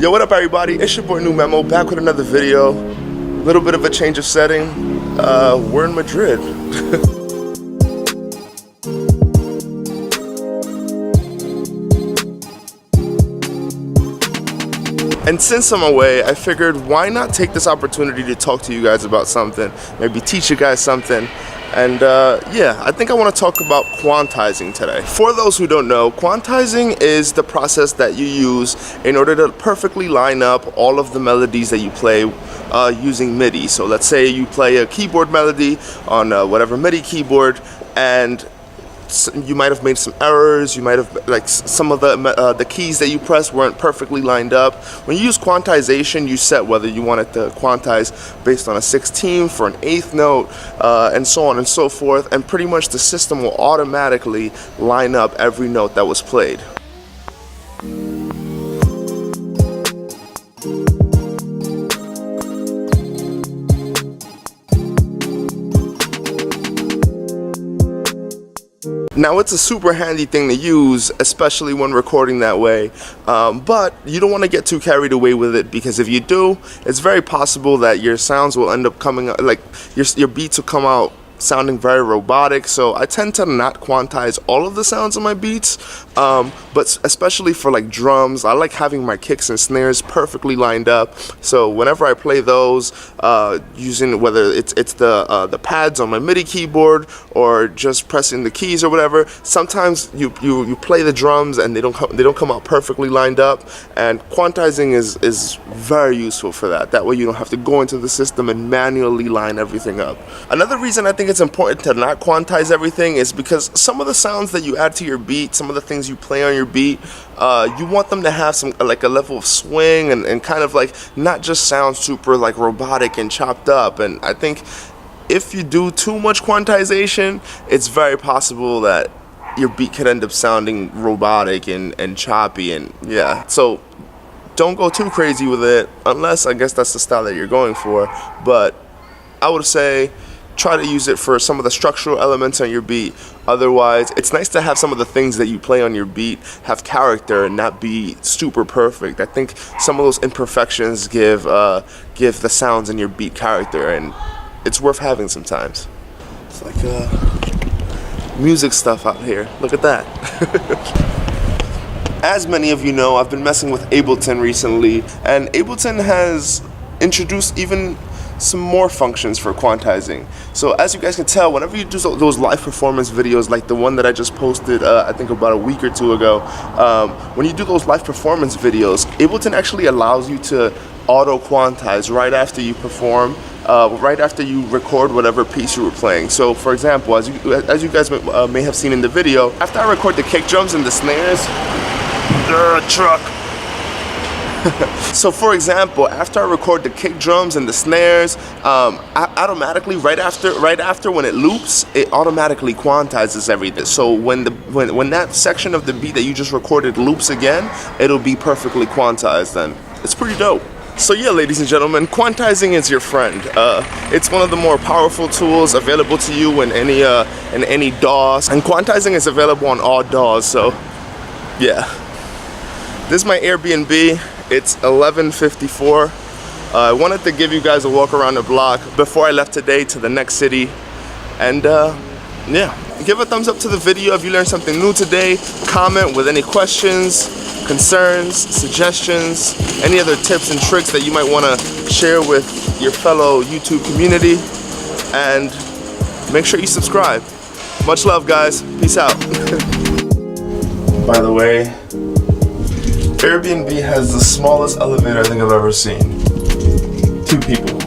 Yo, what up everybody? It's your boy Numemo back with another video. Little bit of a change of setting. We're in Madrid. And since I'm away, I figured why not take this opportunity to talk to you guys about something, maybe teach you guys something. And yeah, I think I want to talk about quantizing today. For those who don't know, quantizing is the process that you use in order to perfectly line up all of the melodies that you play using MIDI. So let's say you play a keyboard melody on whatever MIDI keyboard, and you might have made some errors, you might have, like, some of the keys that you pressed weren't perfectly lined up. When you use quantization, you set whether you want it to quantize based on a 16th or an 8th note, and so on and so forth, and pretty much the system will automatically line up every note that was played. Now, it's a super handy thing to use, especially when recording that way, but you don't want to get too carried away with it, because if you do, it's very possible that your sounds will end up coming, like your beats will come out sounding very robotic. So I tend to not quantize all of the sounds of my beats, but especially for like drums, I like having my kicks and snares perfectly lined up. So whenever I play those, using whether it's the pads on my MIDI keyboard or just pressing the keys or whatever, sometimes you play the drums and they don't come out perfectly lined up, and quantizing is very useful for that. That way you don't have to go into the system and manually line everything up. Another reason I think it's important to not quantize everything is because some of the sounds that you add to your beat, some of the things you play on your beat, you want them to have some, like, a level of swing and kind of like not just sound super like robotic and chopped up. And I think if you do too much quantization, it's very possible that your beat could end up sounding robotic and choppy, and yeah, so don't go too crazy with it, unless I guess that's the style that you're going for. But I would say try to use it for some of the structural elements on your beat. Otherwise, it's nice to have some of the things that you play on your beat have character and not be super perfect. I think some of those imperfections give the sounds in your beat character, and it's worth having sometimes. It's like music stuff out here. Look at that. As many of you know, I've been messing with Ableton recently, and Ableton has introduced even some more functions for quantizing. So as you guys can tell, whenever you do those live performance videos like the one that I just posted I think about a week or two ago, when you do those live performance videos, Ableton actually allows you to auto quantize right after you perform, right after you record whatever piece you were playing. So for example, as you guys may have seen in the video, after I record the kick drums and the snares, truck. So for example, after I record the kick drums and the snares, automatically right after when it loops, it automatically quantizes everything. So when that section of the beat that you just recorded loops again, it'll be perfectly quantized then. It's pretty dope. So yeah, ladies and gentlemen, quantizing is your friend. It's one of the more powerful tools available to you in any DAWs, and quantizing is available on all DAWs. So yeah, this is my Airbnb. It's 11:54. I wanted to give you guys a walk around the block before I left today to the next city. And yeah, give a thumbs up to the video if you learned something new today. Comment with any questions, concerns, suggestions, any other tips and tricks that you might want to share with your fellow YouTube community. And make sure you subscribe. Much love, guys. Peace out. By the way, Airbnb has the smallest elevator I think I've ever seen. 2 people.